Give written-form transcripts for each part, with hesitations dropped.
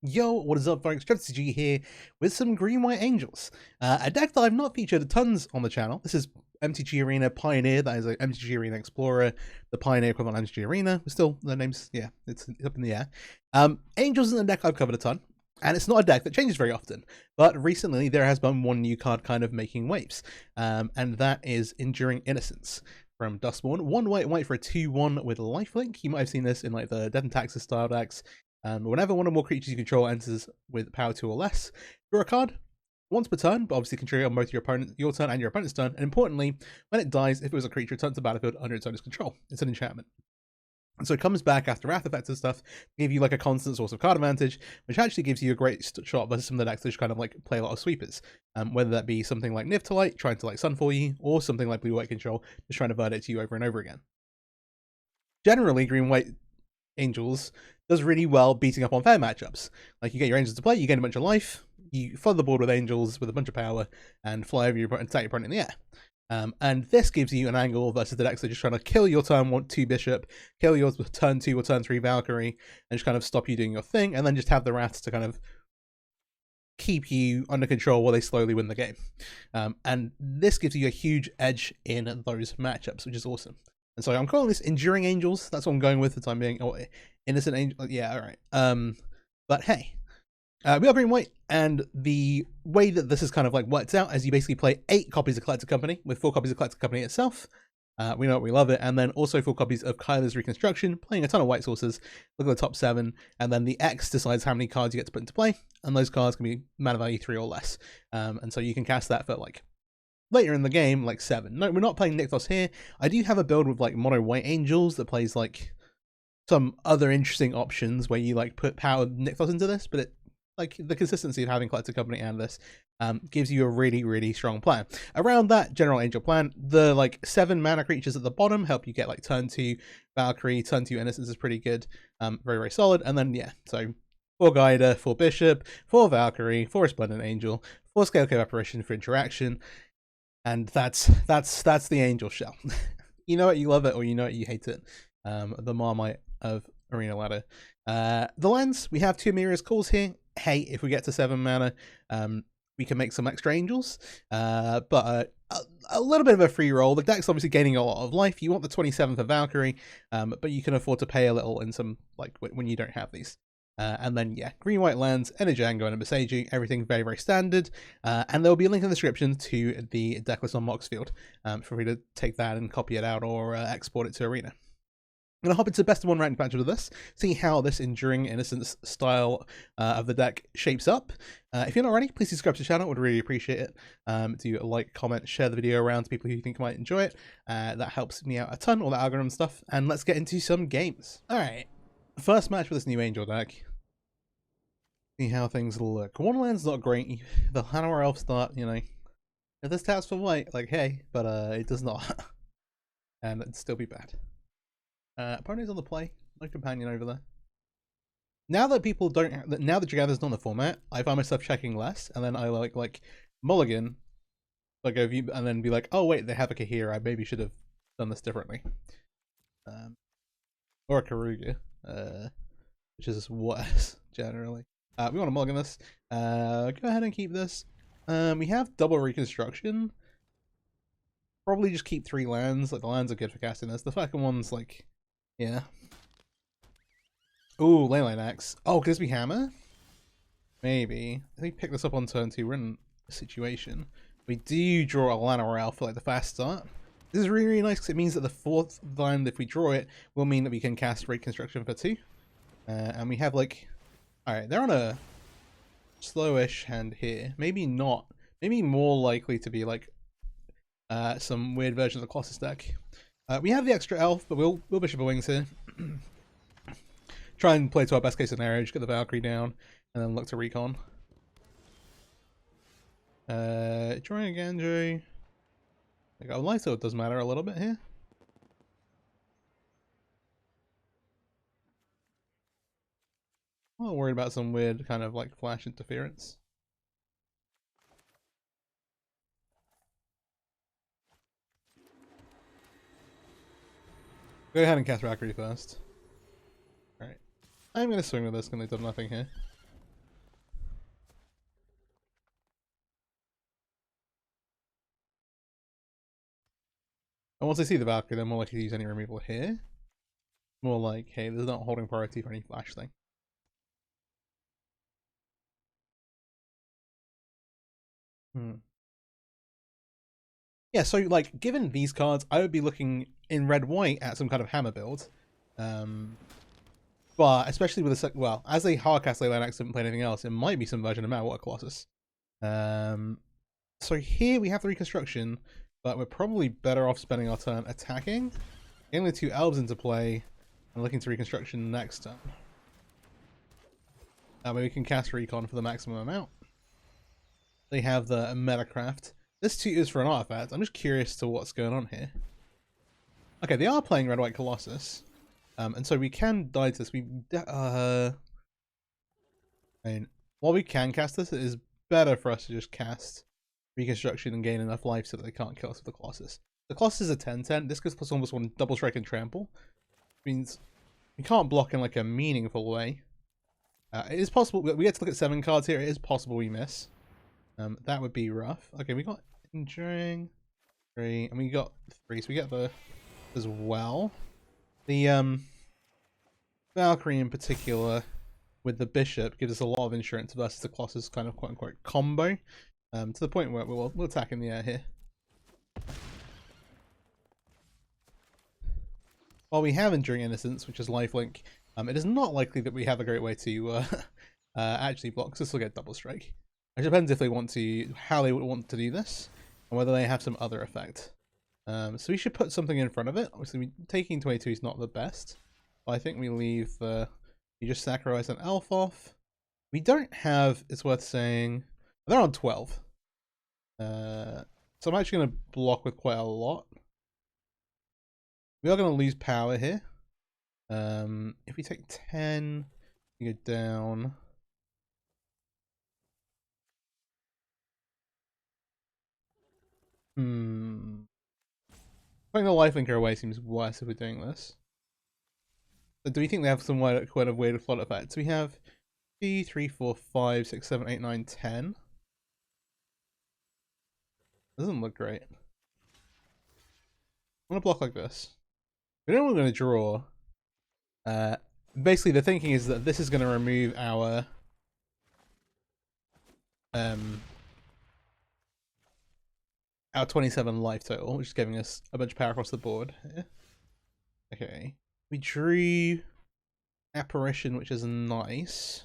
Yo, what is up folks, MTG here with some Green-White Angels. A deck that I've not featured tons on the channel. This is MTG Arena Pioneer, that is like MTG Arena Explorer, the Pioneer equivalent of MTG Arena. Still, the name's, yeah, it's up in the air. Angels isn't a deck I've covered a ton, and it's not a deck that changes very often. But recently there has been one new card kind of making waves, and that is Enduring Innocence from Dustborn. 1 white for a 2/1 with lifelink. You might have seen this in like the Death and Taxes style decks. Whenever one or more creatures you control enters with power 2 or less, draw a card once per turn, but obviously can trigger on both your turn and your opponent's turn. And importantly, when it dies, if it was a creature, it turns to the battlefield under its owner's control. It's an enchantment. And so it comes back after Wrath effects and stuff, give you like a constant source of card advantage, which actually gives you a great shot versus some of the decks that just kind of like play a lot of sweepers. Whether that be something like Niftalite, trying to like Sunfall you, or something like Blue-White Control, just trying to verdict you over and over again. Generally, Green-White Angels does really well beating up on fair matchups. Like, you get your Angels to play, you gain a bunch of life, you flood the board with Angels with a bunch of power, and fly over your opponent and attack your opponent in the air. And this gives you an angle versus the decks that are just trying to kill your turn 2 Bishop, kill your turn 2 or turn 3 Valkyrie, and just kind of stop you doing your thing, and then just have the Wraths to kind of keep you under control while they slowly win the game. And this gives you a huge edge in those matchups, which is awesome. And so I'm calling this Enduring Angels. That's what I'm going with for the time being. Oh, Innocent Angel. Yeah, all right. But hey, we are Green-White, and the way that this is kind of like worked out is you basically play 8 copies of Collector Company with 4 copies of Collector Company itself. We know it, we love it. And then also 4 copies of Kyler's Reconstruction, playing a ton of white sources. Look at the top 7, and then the X decides how many cards you get to put into play, and those cards can be mana value 3 or less. And so you can cast that for like later in the game, like 7. No, we're not playing Nykthos here. I do have a build with like Mono White Angels that plays like some other interesting options where you like put powered Nykthos into this, but it like the consistency of having Collector Company and this gives you a really strong plan. Around that general Angel plan, the like 7 mana creatures at the bottom help you get like turn 2 Valkyrie, turn 2 Innocence is pretty good, very solid. And then yeah, so 4 Guider, 4 Bishop, 4 Valkyrie, 4 Resplendent Angel, 4 Scale Cave Apparition for interaction. And that's the Angel shell. You know it, you love it, or you know it, you hate it. The Marmite of Arena Ladder. The lands, we have 2 Mirror's Calls here. Hey, if we get to 7 mana, we can make some extra Angels. But a little bit of a free roll. The deck's obviously gaining a lot of life. You want the 27 for Valkyrie, but you can afford to pay a little in some, like, when you don't have these. And then, yeah, Green-White lands, and a Django and a Masagi, everything very standard. And there will be a link in the description to the Decklist on Moxfield. Feel free to take that and copy it out or export it to Arena. I'm going to hop into best of 1 ranked match with this, see how this Enduring Innocence style of the deck shapes up. If you're not already, please subscribe to the channel, I would really appreciate it. Do like, comment, share the video around to people who you think might enjoy it. That helps me out a ton, all the algorithm stuff. And let's get into some games. Alright, first match with this new Angel deck. See how things look. One land's not great. The Hanwha Elf start, you know, if this taps for white, like hey, but it does not. And it'd still be bad. Opponent's on the play. No companion over there. Now that people don't, now that Jagather's not in the format, I find myself checking less, and then I like mulligan, like a view, and then be like, oh wait, they have a Kahira. I maybe should have done this differently. Or a Karuga, which is worse generally. We want to mulligan this. Go ahead and keep this. We have double Reconstruction. Probably just keep 3 lands. Like, the lands are good for casting this. The second one's like, yeah. Ooh, Leyline Axe. Oh, could this be Hammer? Maybe. I think pick this up on turn 2. We're in a situation. We do draw a Lana Royale for like the fast start. This is really nice because it means that the 4th land, if we draw it, will mean that we can cast Reconstruction for 2. And we have like, alright, they're on a slowish hand here. Maybe not. Maybe more likely to be like some weird version of the Colossus deck. We have the extra elf, but we'll Bishop of Wings here. Try and play to our best case scenario, just get the Valkyrie down, and then look to recon. Drawing again, Joe. I got a light, so it does matter a little bit here. I'm not worried about some weird kind of like flash interference. Go ahead and cast Valkyrie first. Alright. I'm going to swing with this because they've done nothing here. And once they see the Valkyrie, they're more likely to use any removal here. More like, hey, there's not holding priority for any flash thing. Yeah, so like, given these cards, I would be looking in red-white at some kind of hammer build. But especially with a well, as a hardcast Leyline Axe didn't play anything else, it might be some version of Water Colossus. So here we have the reconstruction, but we're probably better off spending our turn attacking, getting the 2 elves into play, and looking to reconstruction next turn. That way we can cast recon for the maximum amount. They have the Metacraft. This too is for an artifact. I'm just curious to what's going on here. Okay, they are playing red-white Colossus. And so we can die to this. I mean, while we can cast this, it is better for us to just cast Reconstruction and gain enough life so that they can't kill us with the Colossus. The Colossus is a 10/10. This gives plus almost 1 double strike and trample. Which means we can't block in like a meaningful way. It is possible. We get to look at 7 cards here. It is possible we miss. That would be rough. Okay, we got Enduring 3, and we got 3, so we get the as well. The Valkyrie in particular with the Bishop gives us a lot of insurance versus the Colossus kind of quote-unquote combo, to the point where we'll attack in the air here. While we have Enduring Innocence, which is lifelink, it is not likely that we have a great way to actually block, because this will get double strike. It depends if they want to, how they want to do this, and whether they have some other effect. So we should put something in front of it. Obviously, taking 22 is not the best, but I think we leave the. You just sacrifice an elf off. We don't have. It's worth saying they're on 12. So I'm actually going to block with quite a lot. We are going to lose power here. If we take 10, you go down. Putting the lifelinker away seems worse if we're doing this. So do we think they have some kind of weird flood effects? We have 2, 3, 4, 5, 6, 7, 8, 9, 10. Doesn't look great. I'm gonna block like this. We know we're gonna draw. Basically the thinking is that this is gonna remove our our 27 life total, which is giving us a bunch of power across the board here. Okay. We drew Apparition, which is nice,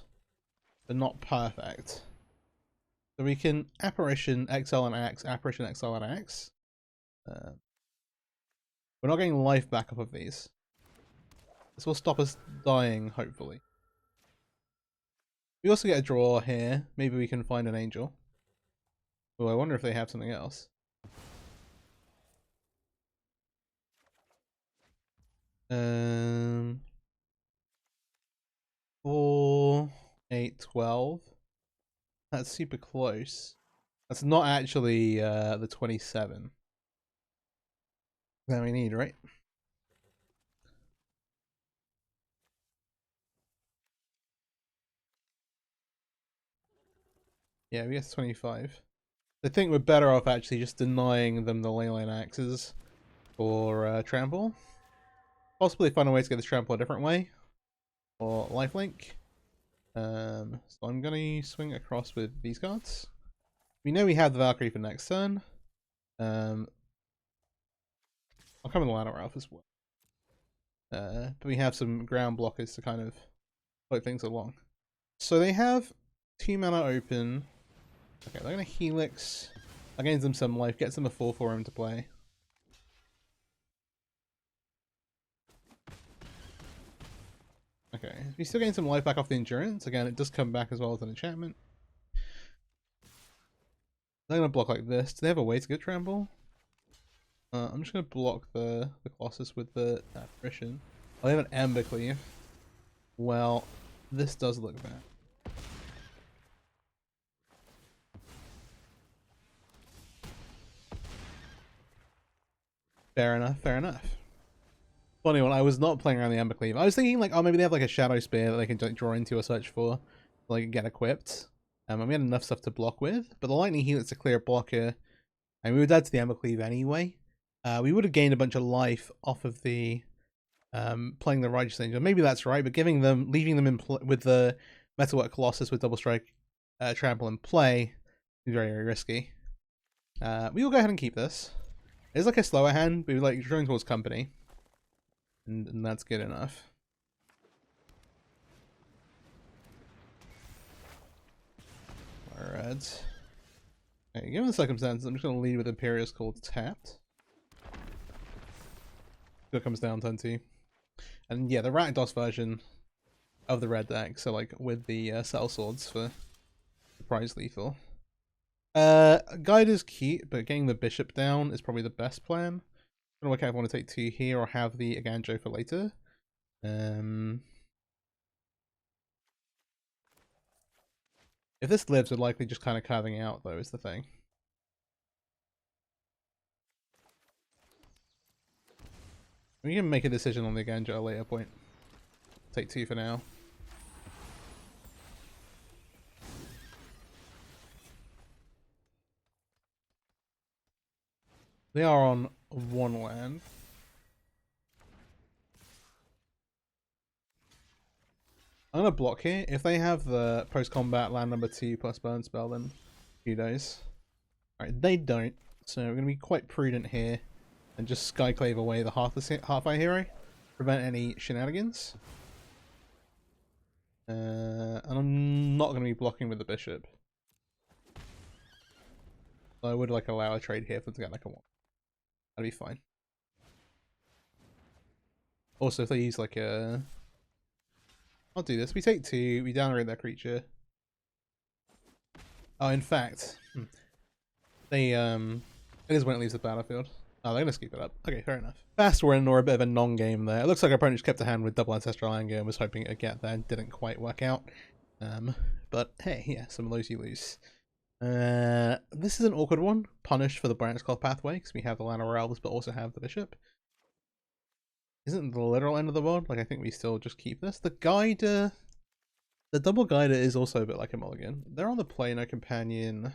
but not perfect. So we can Apparition, Exile and Axe, Apparition, Exile and Axe. We're not getting life back up of these. This will stop us dying, hopefully. We also get a draw here. Maybe we can find an angel. Oh, I wonder if they have something else. 4, 8, 12. That's super close. That's not actually the 27 that we need, right? Yeah, we get 25. I think we're better off actually just denying them the leyline axes for trample. Possibly find a way to get this trample a different way. Or lifelink. So I'm gonna swing across with these cards. We know we have the Valkyrie for next turn. I'll come in the Ladder Elf as well. But we have some ground blockers to kind of float things along. So they have 2 mana open. Okay, they're gonna Helix. That gains them some life, gets them a 4/4 into play. Okay, we still gain some life back off the Endurance. Again, it does come back as well as an enchantment. They're gonna block like this. Do they have a way to get trample? I'm just gonna block the Colossus with the Apparition. Oh, they have an Ember Cleave. Well, this does look bad. Fair enough, fair enough. Funny one, I was not playing around the Ember Cleave. I was thinking like, oh, maybe they have like a Shadow Spear that they can draw into or search for, like get equipped. And we had enough stuff to block with, but the Lightning Helix is a clear blocker, and we were dead to the Ember Cleave anyway. We would have gained a bunch of life off of the playing the Righteous Angel. Maybe that's right, but leaving them in with the Metalwork Colossus with Double Strike Trample in play is very, very risky. We will go ahead and keep this. It's like a slower hand, but we're like drawing towards company. And that's good enough. Alright. Okay, given the circumstances, I'm just going to lead with Imperious called tapped. It comes down turn 2. And yeah, the Rakdos version of the red deck, so like with the Cell Swords for the prize lethal. Guide is cute, but getting the bishop down is probably the best plan. I'm gonna work out if I want to take 2 here or have the Aganjo for later. If this lives, we're likely just kind of carving out, though, is the thing. We can make a decision on the Aganjo at a later point. Take 2 for now. They are on 1 land. I'm gonna block here. If they have the post-combat land number 2 plus burn spell, then kudos. Alright, they don't. So we're gonna be quite prudent here and just Skyclave away the Hearthfire hero. Prevent any shenanigans. And I'm not gonna be blocking with the bishop. So I would like allow a trade here for them to get like a 1. That'd be fine. Also, if they use like a... I'll do this. We take 2, we downgrade that creature. Oh, in fact, they it is when it leaves the battlefield. Oh, they're gonna scoop it up. Okay, fair enough. Fast win or a bit of a non-game there. It looks like our opponent just kept a hand with double ancestral anger and was hoping it'd get there. Didn't quite work out. But hey, yeah, some of those you lose. This is an awkward one. Punished for the Branch Cloth pathway because we have the Llanowar Elves, but also have the bishop. Isn't the literal end of the world? Like, I think we still just keep this. The Guider... The double Guider is also a bit like a mulligan. They're on the play, no companion.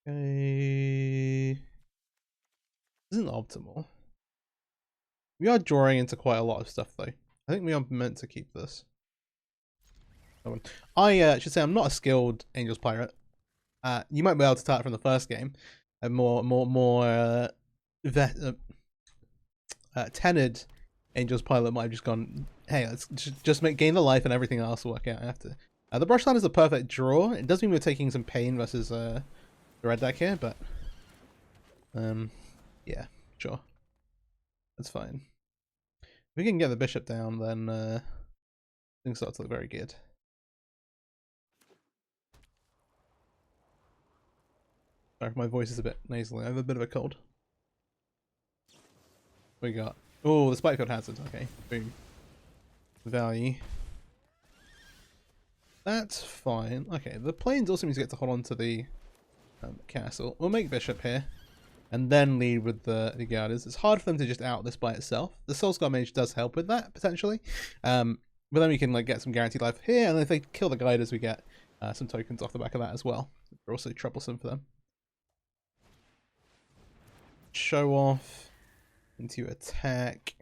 Okay... Isn't optimal. We are drawing into quite a lot of stuff, though. I think we are meant to keep this. I should say I'm not a skilled Angels Pirate. You might be able to start from the first game. A more tenured Angels Pilot might have just gone, hey, let's just gain the life and everything else will work out after. The Brushland is a perfect draw. It does mean we're taking some pain versus the red deck here, but yeah, sure. That's fine. If we can get the bishop down, then things start to look very good. Sorry, my voice is a bit nasally. I have a bit of a cold. What we got? Oh, the Spikefield Hazard. Okay, boom. Value. That's fine. Okay, the planes also means to get to hold on to the castle. We'll make bishop here, and then lead with the Guarders. It's hard for them to just out this by itself. The Soulscar Mage does help with that, potentially. But then we can like get some guaranteed life here, and if they kill the Guiders, we get some tokens off the back of that as well. They're also troublesome for them. Show off into attack.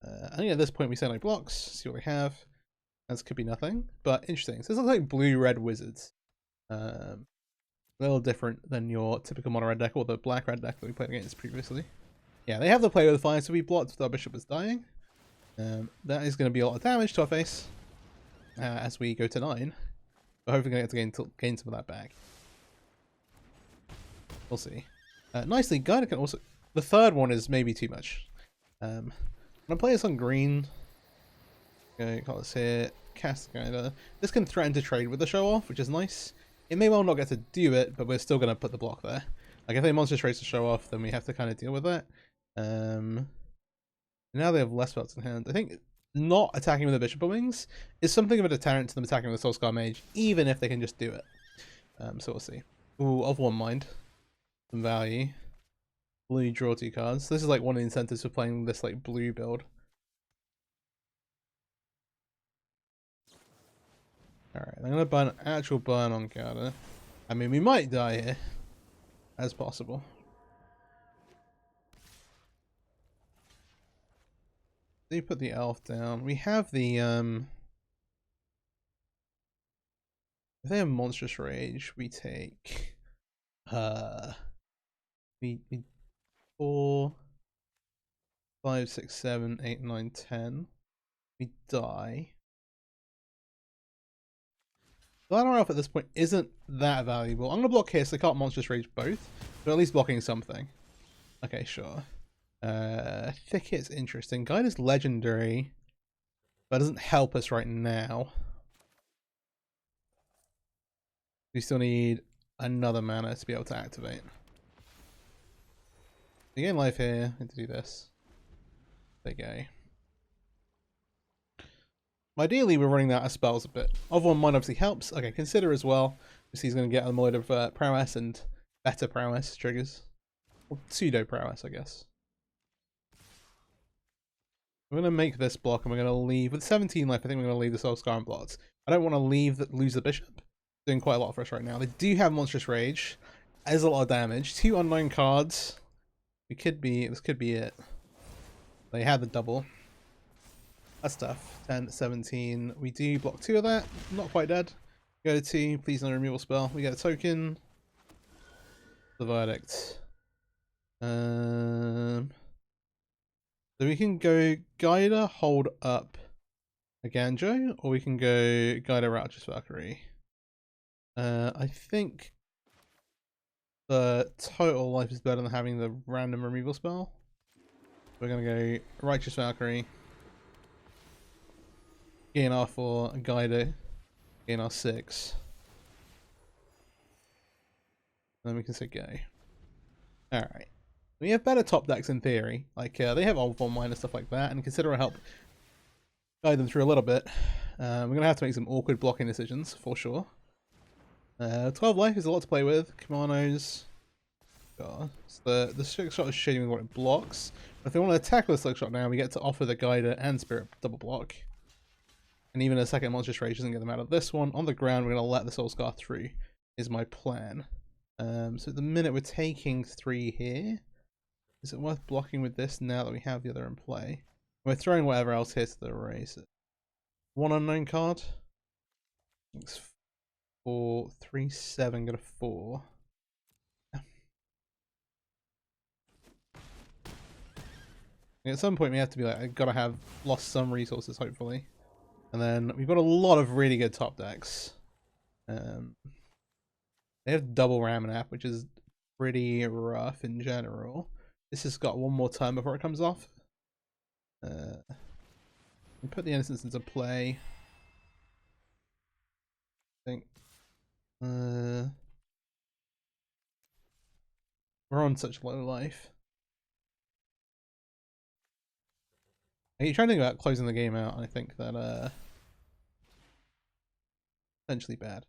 I think at this point we say like blocks, see what we have. This could be nothing, but interesting. So this looks like blue-red wizards. A little different than your typical mono-red deck or the black-red deck that we played against previously. Yeah, they have the play with fire, so we blocked with our bishop is dying. That is going to be a lot of damage to our face as we go to 9. But hopefully going to get to gain some of that back. We'll see. Nicely, Guider can also... The third one is maybe too much. I'm going to play this on green. Okay, got this here. Cast Guider. This can threaten to trade with the show off, which is nice. It may well not get to do it, but we're still going to put the block there. Like, if they monster trades to show off, then we have to kind of deal with that. Now they have less spells in hand. I think not attacking with the Bishop of Wings is something of a deterrent to them attacking with the Soulscar Mage, even if they can just do it. So we'll see. Ooh, of one mind. Some value. Blue, draw 2 cards. This is like one of the incentives for playing this like blue build. Alright, I'm gonna burn actual burn on Garda. I mean, we might die here. As possible. do put the elf down. We have the if they have monstrous rage, we take we 4, 5, 6, 7, 8, 9, 10. We die. Ladder Elf at this point isn't that valuable. I'm gonna block here so they can't monstrous rage both, but at least blocking something. Okay, sure. Thicket's interesting. Guide is legendary, but doesn't help us right now. We still need another mana to be able to activate. You gain life here. I need to do this. There you go. Ideally, we're running out of spells a bit. Other one mine obviously helps. Okay, consider as well. He's going to get a lot of prowess and better prowess triggers. Or pseudo prowess, I guess. We're going to make this block and we're going to leave. With 17 life, I think we're going to leave the Soul Scar and Blots. I don't want to lose the Bishop. Doing quite a lot for us right now. They do have Monstrous Rage. There's a lot of damage. 2 unknown cards. This could be it. They had the double. That's tough. 10, 17. We do block 2 of that. Not quite dead. Go to 2. Please no removal spell. We get a token. The verdict. So we can go Guider, hold up a Ganjo, or we can go Guider, Rapturous Valkyrie. I think the total life is better than having the random removal spell. We're gonna go Righteous Valkyrie. Gain R4, Guider, gain R6. Then we can say go. Alright. We have better top decks in theory. Like, they have Old Von Mine and stuff like that, and consider a help guide them through a little bit. We're going to have to make some awkward blocking decisions, for sure. 12 life is a lot to play with. Kimonos. So the Slick Shot is shading with what it blocks. But if they want to attack with Slick Shot now, we get to offer the Guider and Spirit double block. And even a second Monstrous Rage doesn't get them out of this one. On the ground, we're going to let the Soul Scar through, is my plan. So at the minute, we're taking 3 here. Is it worth blocking with this now that we have the other in play? We're throwing whatever else here to the race. 1 unknown card. It's 4, 3, 7, go to 4. At some point we have to be like, I've got to have lost some resources, hopefully. And then we've got a lot of really good top decks. They have double Ramanap, which is pretty rough in general. This has got one more turn before it comes off. We put the Innocence into play. I think we're on such low life. You're trying to think about closing the game out, and I think that potentially bad.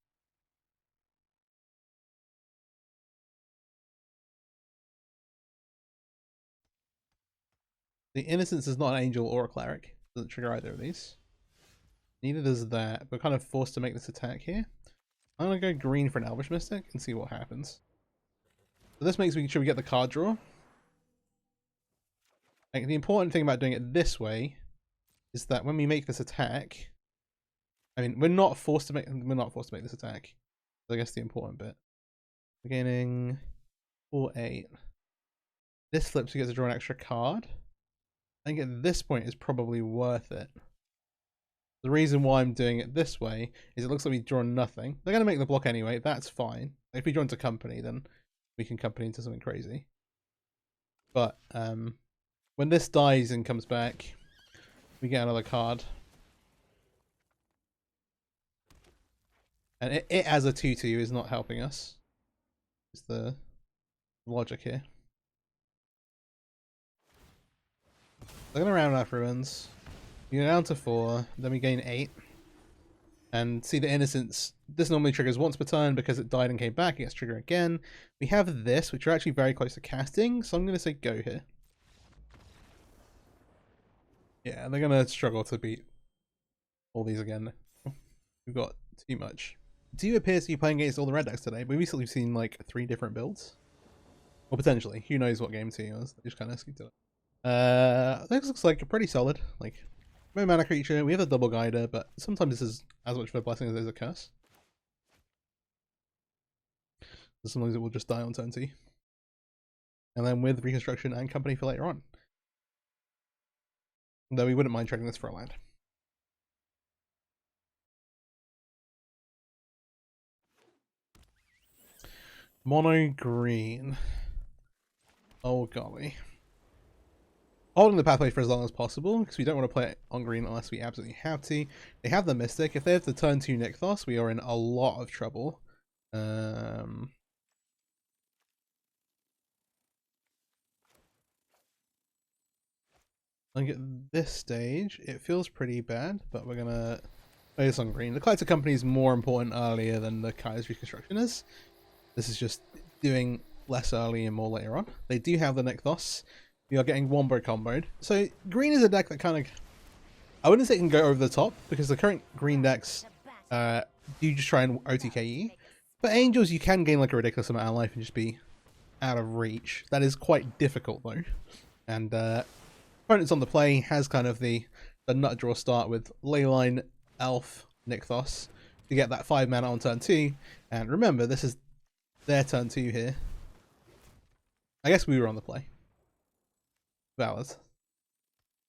The Innocence is not an Angel or a Cleric. Doesn't trigger either of these. Neither does that. We're kind of forced to make this attack here. I'm going to go green for an Elvish Mystic and see what happens. So this makes me sure we get the card draw. Like, the important thing about doing it this way is that when we make this attack, I mean, we're not forced to make this attack. So I guess the important bit. We're gaining 4-8. This flips, we get to draw an extra card. I think at this point it's probably worth it. The reason why I'm doing it this way is it looks like we've drawn nothing. They're going to make the block anyway, that's fine. If we draw into company, then we can company into something crazy. But when this dies and comes back, we get another card. And it as a 2-2 is not helping us. Is the logic here. They're going to round off Ruins. We go down to 4, then we gain 8. And see the Innocence. This normally triggers once per turn because it died and came back. It gets triggered again. We have this, which are actually very close to casting, so I'm going to say go here. Yeah, they're going to struggle to beat all these again. We've got too much. Do you appear to be playing against all the red decks today? We've recently seen like 3 different builds. Or potentially. Who knows what game 2 is. They just kind of skipped it. This looks like pretty solid. Like, no mana creature, we have a double guider, but sometimes this is as much of a blessing as it is a curse. So sometimes it will just die on turn 2. And then with Reconstruction and Company for later on. Though we wouldn't mind trading this for a land. Mono green. Oh golly. Holding the pathway for as long as possible, because we don't want to play it on green unless we absolutely have to. They have the Mystic. If they have the turn 2 Nykthos, we are in a lot of trouble. I think at this stage, it feels pretty bad, but we're going to play this on green. The Collector Company is more important earlier than the Kai's Reconstruction is. This is just doing less early and more later on. They do have the Nykthos. We are getting Wombo comboed. So green is a deck that kind of, I wouldn't say it can go over the top, because the current green decks do just try and OTKE. But Angels, you can gain like a ridiculous amount of life and just be out of reach. That is quite difficult though. And opponents on the play has kind of the nut draw start with Leyline, Elf, Nykthos to get that 5 mana on turn 2. And remember, this is their turn 2 here. I guess we were on the play. Valid.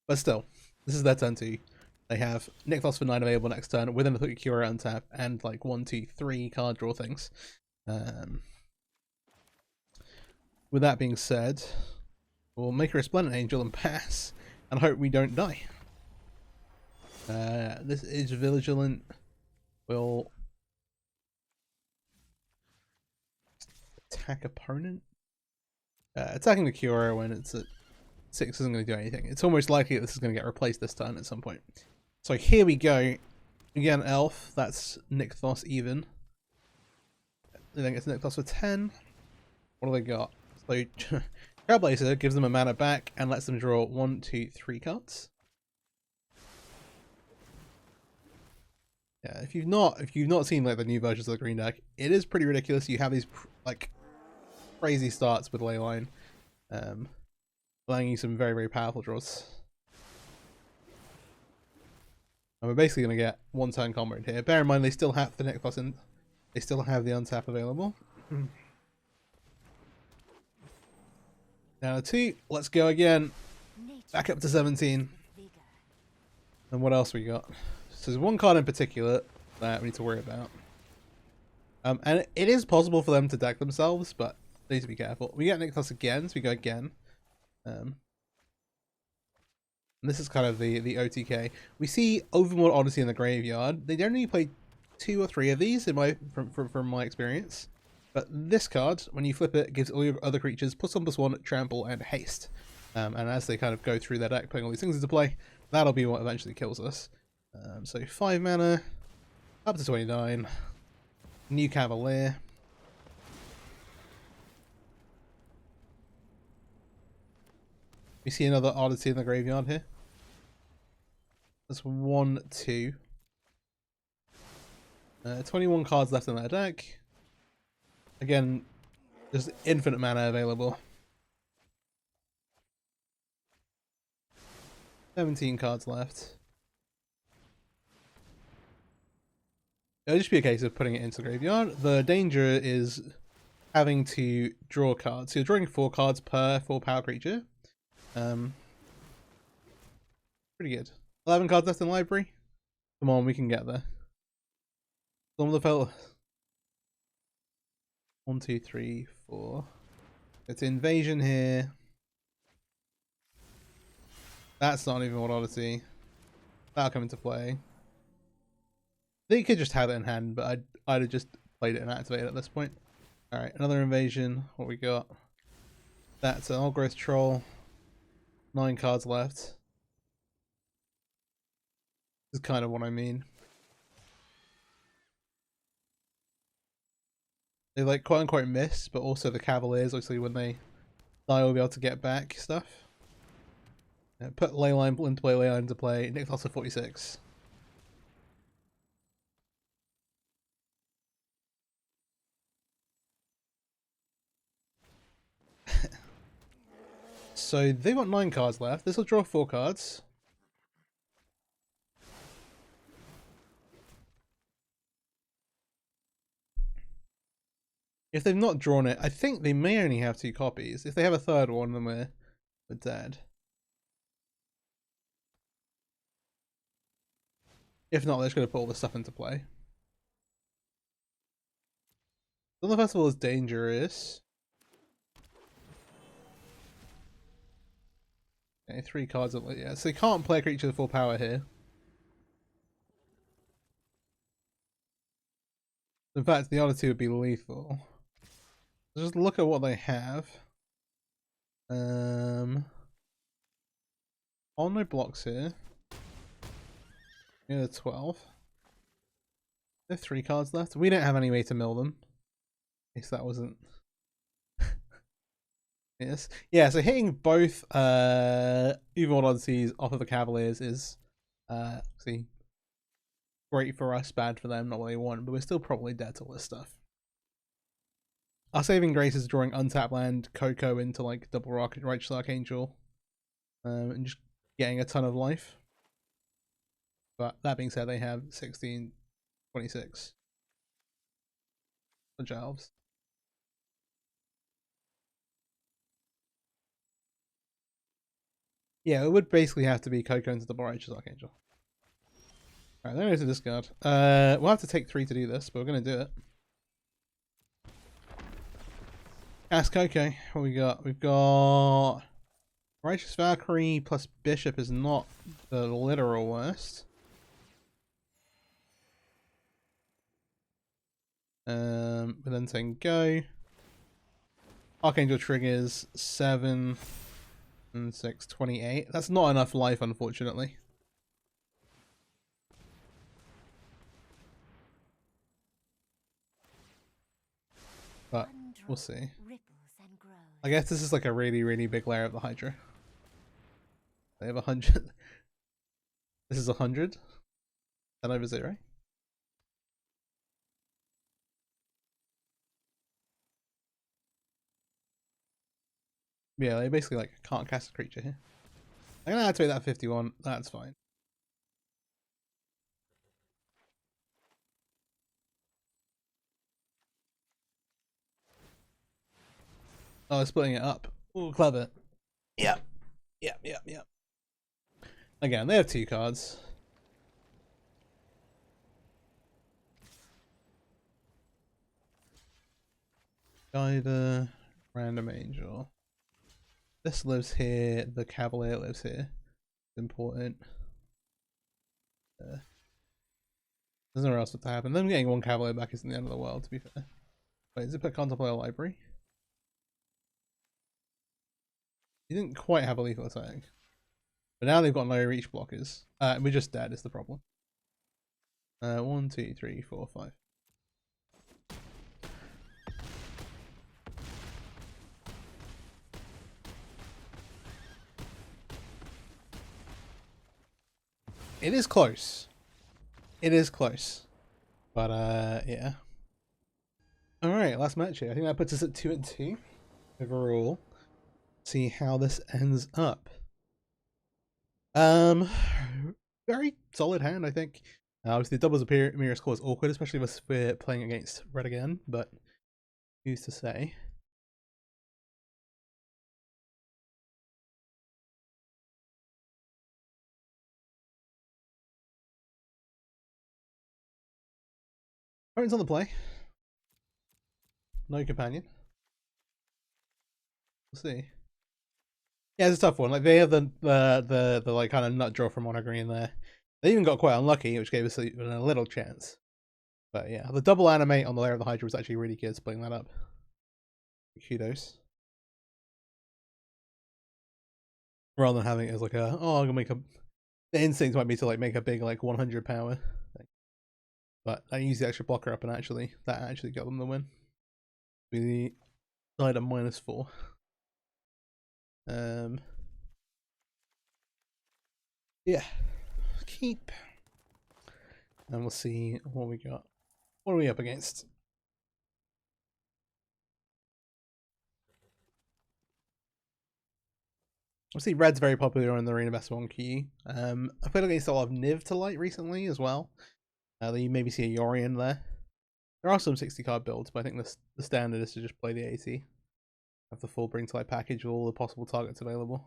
But still, this is their turn 2. They have Nykthos for 9 available next turn with an Athletic Cure untap and like 1, 2, 3 card draw things. With that being said, we'll make a Resplendent Angel and pass and hope we don't die. This is Vigilant. Will attack opponent. Attacking the Cure when it's at 6 isn't going to do anything. It's almost likely that this is going to get replaced this turn at some point. So here we go. Again, Elf. That's Nykthos even. Then it's Nykthos for 10. What do they got? So Trailblazer gives them a mana back and lets them draw 1, 2, 3 cards. Yeah, if you've not seen like the new versions of the green deck, it is pretty ridiculous. You have these like crazy starts with Leyline, allowing you some very, very powerful draws. And we're basically going to get one turn combo here. Bear in mind they still have the Nykthos and they still have the untap available. Now 2, let's go again. Back up to 17. And what else we got? So there's one card in particular that we need to worry about. And it is possible for them to deck themselves, but they need to be careful. We get Nykthos again, so we go again. And this is kind of the OTK. We see Overlord Odyssey in the graveyard. They generally play 2 or 3 of these in from my experience. But this card, when you flip it, gives all your other creatures +1/+1, trample, and haste. And as they kind of go through their deck, putting all these things into play, that'll be what eventually kills us. So 5 mana, up to 29. New Cavalier. We see another Odyssey in the graveyard here. That's 1, 2. 21 cards left in their deck. Again, there's infinite mana available. 17 cards left. It'll just be a case of putting it into the graveyard. The danger is having to draw cards. So you're drawing 4 cards per 4 power creature. Pretty good. 11 cards left in library. Come on, we can get there. Some of the felt. 1, 2, 3, 4. It's invasion here. That's not even what Odyssey. That'll come into play. They could just have it in hand, but I'd have just played it and activated it at this point. Alright, another invasion. What we got? That's an Old Growth Troll. 9 cards left. This is kind of what I mean. They like quote unquote miss, but also the Cavaliers, obviously when they die will be able to get back stuff. Put Leyline into play, Leyline into play. Nykthos of 46. so they've got 9 cards left. This will draw 4 cards. If they've not drawn it, I think they may only have 2 copies. If they have a third one, then we're dead. If not, they're just going to put all this stuff into play. The festival is dangerous. Okay, 3 cards. Yeah, so they can't play a creature with full power here. In fact, the other 2 would be lethal. Just look at what they have. On no blocks here. Yeah, 12. There are 3 cards left. We don't have any way to mill them. I guess that wasn't. Yes. Yeah, so hitting both Evil Oddities off of the Cavaliers is see, great for us, bad for them, not what they want, but we're still probably dead to all this stuff. Our saving grace is drawing untapped land, Coco into like double Righteous Archangel, and just getting a ton of life. But that being said, they have 16, 26. Bunch of elves. Yeah, it would basically have to be Coco into double Righteous Archangel. Alright, there is a discard. We'll have to take 3 to do this, but we're going to do it. Ask Coco. What we got? We've got Righteous Valkyrie plus Bishop is not the literal worst. But then saying go. Archangel triggers 7 and 6, 28. That's not enough life, unfortunately. But we'll see. I guess this is like a really, really big layer of the Hydra. They have 100. This is 100. That over 0. Yeah, they basically like can't cast a creature here. I'm gonna activate that 51. That's fine. Oh, they're splitting it up. Ooh, clever. Yep. Yep. Again, they have 2 cards. Guider, Random Angel. This lives here. The Cavalier lives here. It's important. There's nowhere else to happen. Them getting 1 Cavalier back isn't the end of the world, to be fair. Wait, is it put Contemplator Library? He didn't quite have a lethal attack. But now they've got no reach blockers. We're just dead is the problem. 1, 2, 3, 4, 5. It is close. It is close. But yeah. Alright, last match here. I think that puts us at 2-2 overall. See how this ends up. Very solid hand, I think. Obviously, the doubles appear mirror score is awkward, especially if we're playing against red again, but who's to say? Opponent's on the play. No companion. We'll see. Yeah, it's a tough one. Like they have the like kind of nut draw from mono green there. They even got quite unlucky, which gave us a little chance. But yeah, the double animate on the layer of the Hydra was actually really good, splitting that up. Kudos. Rather than having it as like a, oh, I'm gonna make a. The instinct might be to like make a big like 100 power thing. But I used the extra blocker up and that actually got them the win. We died at -4. Yeah. Keep. And we'll see what we got. What are we up against? Obviously, red's very popular in the Arena Best 1 queue. I played against a lot of Niv to light recently as well. You maybe see a Yori in there. There are some 60 card builds, but I think the standard is to just play the 80. Have the full Bring to Light package with all the possible targets available.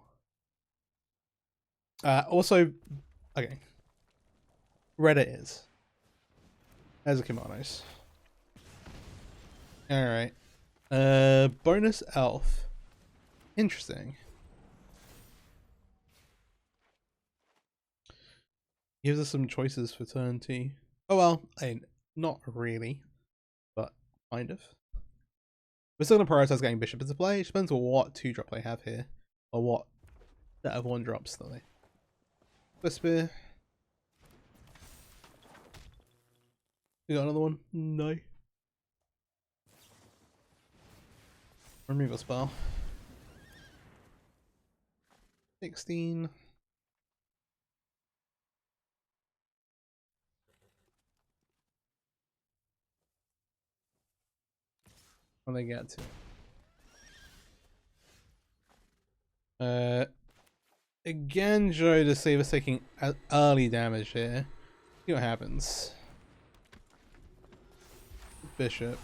Also, okay. Red it is. There's a kimonos. Alright. Bonus elf. Interesting. Gives us some choices for turn 2. Oh well, not really, but kind of. We're still going to prioritize getting Bishop into play. It depends on what 2-drop they have here, or what set of 1-drops that they. Whisper. You got another one? No. Removal spell. 16. When they get to. Again, Joe to save us taking early damage here. See what happens. Bishop.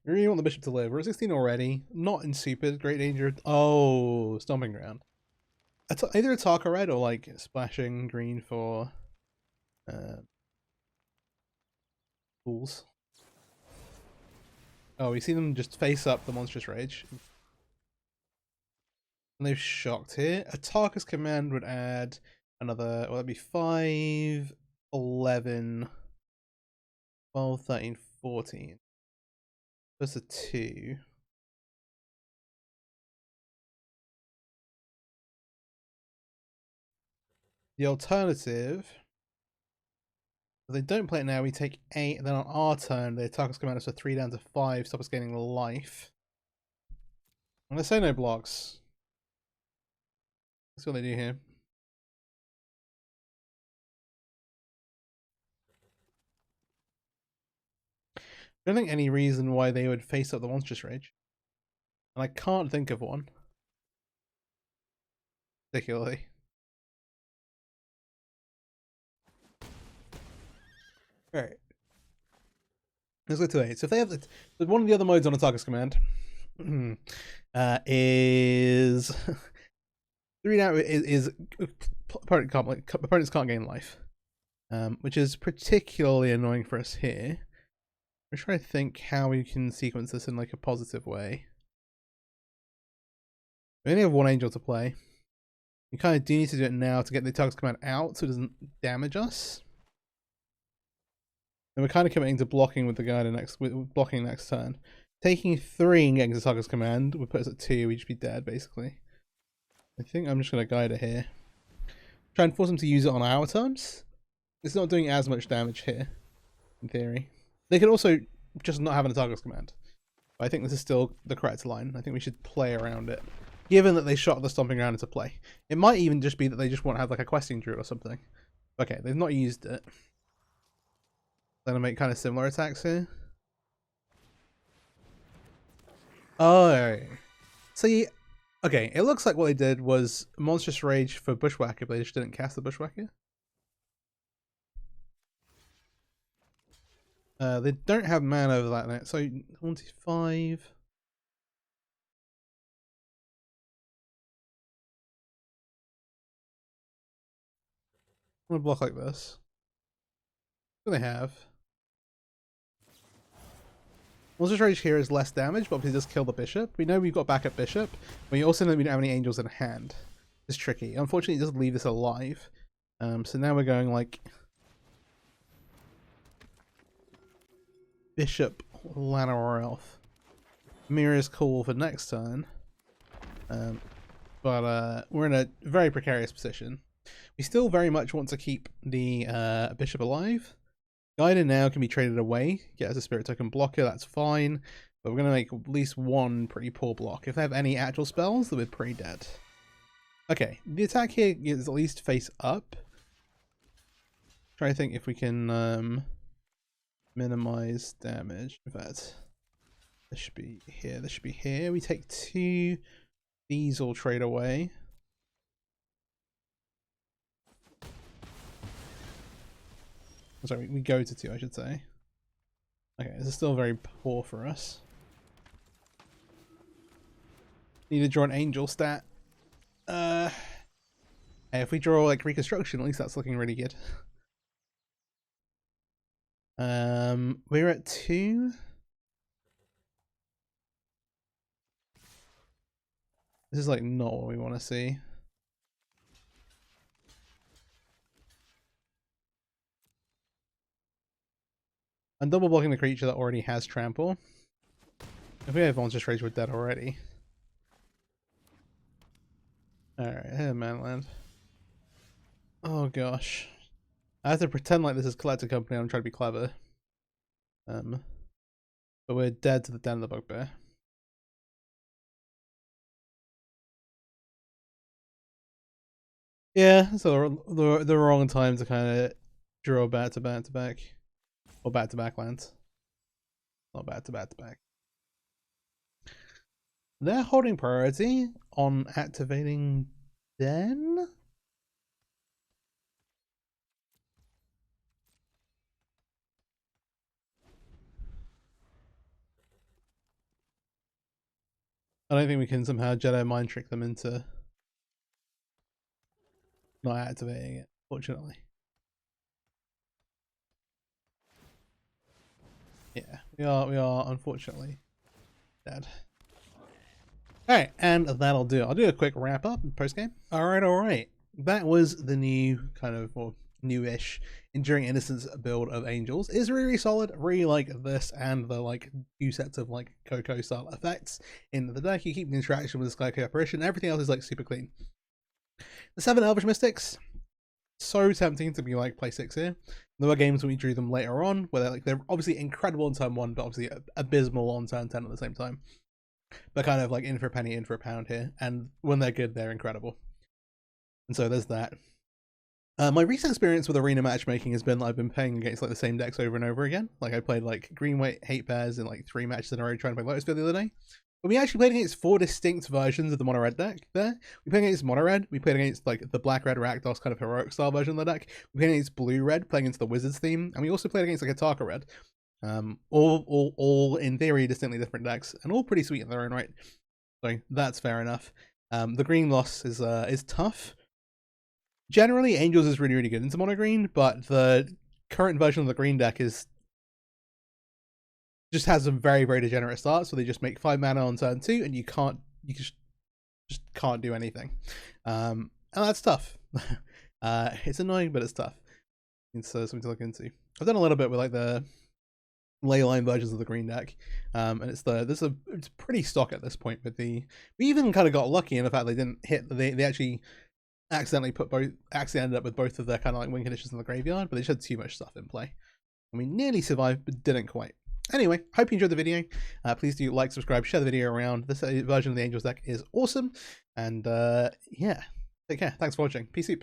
You really want the bishop to live. We're at 16 already. Not in super great danger. Oh, stomping ground. Either a Taka red or like splashing green for fools. Oh, we see them just face up the monstrous rage. And they've shocked here. A Taka's command would add another, well, that'd be 5, 11, 12, 13, 14. That's a 2. The alternative, if they don't play it now, we take 8, and then on our turn, the attackers command us for 3 down to 5, stop us gaining life. I'm going to say no blocks. That's what they do here. I don't think any reason why they would face up the monstrous rage. And I can't think of one. Particularly. Alright. Let's go to 8. So if they have one of the other modes on Ataka's command is 3 down is opponents can't gain life. Which is particularly annoying for us here. I'm trying to think how we can sequence this in like a positive way. We only have 1 angel to play. You kind of do need to do it now to get the Ataka's command out so it doesn't damage us. And we're kind of committing to blocking with the guy blocking next turn. Taking 3 and getting to Ataka's command would put us at 2, we'd just be dead basically. I think I'm just going to guide it here. Try and force them to use it on our terms. It's not doing as much damage here, in theory. They could also just not have an Ataka's command. But I think this is still the correct line. I think we should play around it. Given that they shot the stomping ground into play. It might even just be that they just want to have like a questing druid or something. Okay, they've not used it. They're going to make kind of similar attacks here. Oh. See, okay, it looks like what they did was Monstrous Rage for Bushwhacker, but they just didn't cast the Bushwhacker. They don't have mana over that net, so 25. I'm gonna block like this. What do they have? Monstrous Rage here is less damage, but obviously does kill the bishop. We know we've got backup bishop, but you also know we don't have any angels in hand. It's tricky. Unfortunately, it doesn't leave this alive. So now we're going like Bishop, Lana or Elf. Mirror is cool for next turn. But we're in a very precarious position. We still very much want to keep the Bishop alive. Guided now can be traded away. Get as a Spirit Token blocker, that's fine. But we're going to make at least one pretty poor block. If they have any actual spells, then we're pretty dead. Okay, the attack here is at least face up. Try to think if we can minimize damage. In fact, this should be here. This should be here. We take 2. These all trade away. Sorry, we go to 2, I should say. Okay, this is still very poor for us. Need to draw an angel stat. Hey, if we draw like reconstruction, at least that's looking really good. We're at 2. This is like not what we want to see. I'm double blocking the creature that already has trample. If we have monster trades, we're dead already. Alright, here, Manland. Oh gosh. I have to pretend like this is Collector Company. I'm trying to be clever. But we're dead to the Den of the Bugbear. Yeah, so the wrong time to kind of draw back to back to back. Or back to back lands. Not back to back to back. They're holding priority on activating Den? I don't think we can somehow Jedi mind trick them into not activating it, fortunately. Yeah, we are unfortunately dead. Alright, and that'll do. I'll do a quick wrap up post game. Alright. That was the new kind of, well, newish Enduring Innocence build of Angels. It's really solid. Really like this and the like 2 sets of like Coco style effects in the deck. You keep the interaction with this Sky apparition. Everything else is like super clean. The 7 Elvish Mystics, so tempting to be like play 6 here. There were games when we drew them later on where they're obviously incredible on turn 1, but obviously abysmal on turn 10 at the same time. But kind of like in for a penny, in for a pound here. And when they're good, they're incredible. And so there's that. My recent experience with arena matchmaking has been I've been playing against like the same decks over and over again. Like I played like green white hate pairs in like 3 matches in a row trying to play Lotus Field the other day. But we actually played against 4 distinct versions of the mono red deck there. We played against mono red, we played against like the black red Rakdos kind of heroic style version of the deck. We played against blue red, playing into the Wizards theme, and we also played against like a Taka red. All in theory distinctly different decks, and all pretty sweet in their own right. So that's fair enough. The green loss is tough. Generally, Angels is really good into mono green, but the current version of the green deck is just has some very degenerate starts, so they just make 5 mana on turn 2, and you just can't do anything. And that's tough. It's annoying, but it's tough. It's something to look into. I've done a little bit with like the leyline versions of the green deck, and it's pretty stock at this point. With we even kind of got lucky in the fact they didn't hit. They actually accidentally ended up with both of their kind of like win conditions in the graveyard, but they just had too much stuff in play. I mean, nearly survived, but didn't quite. Anyway, hope you enjoyed the video. Please do like, subscribe, share the video around. This version of the Angels deck is awesome, and yeah, take care. Thanks for watching. Peace out.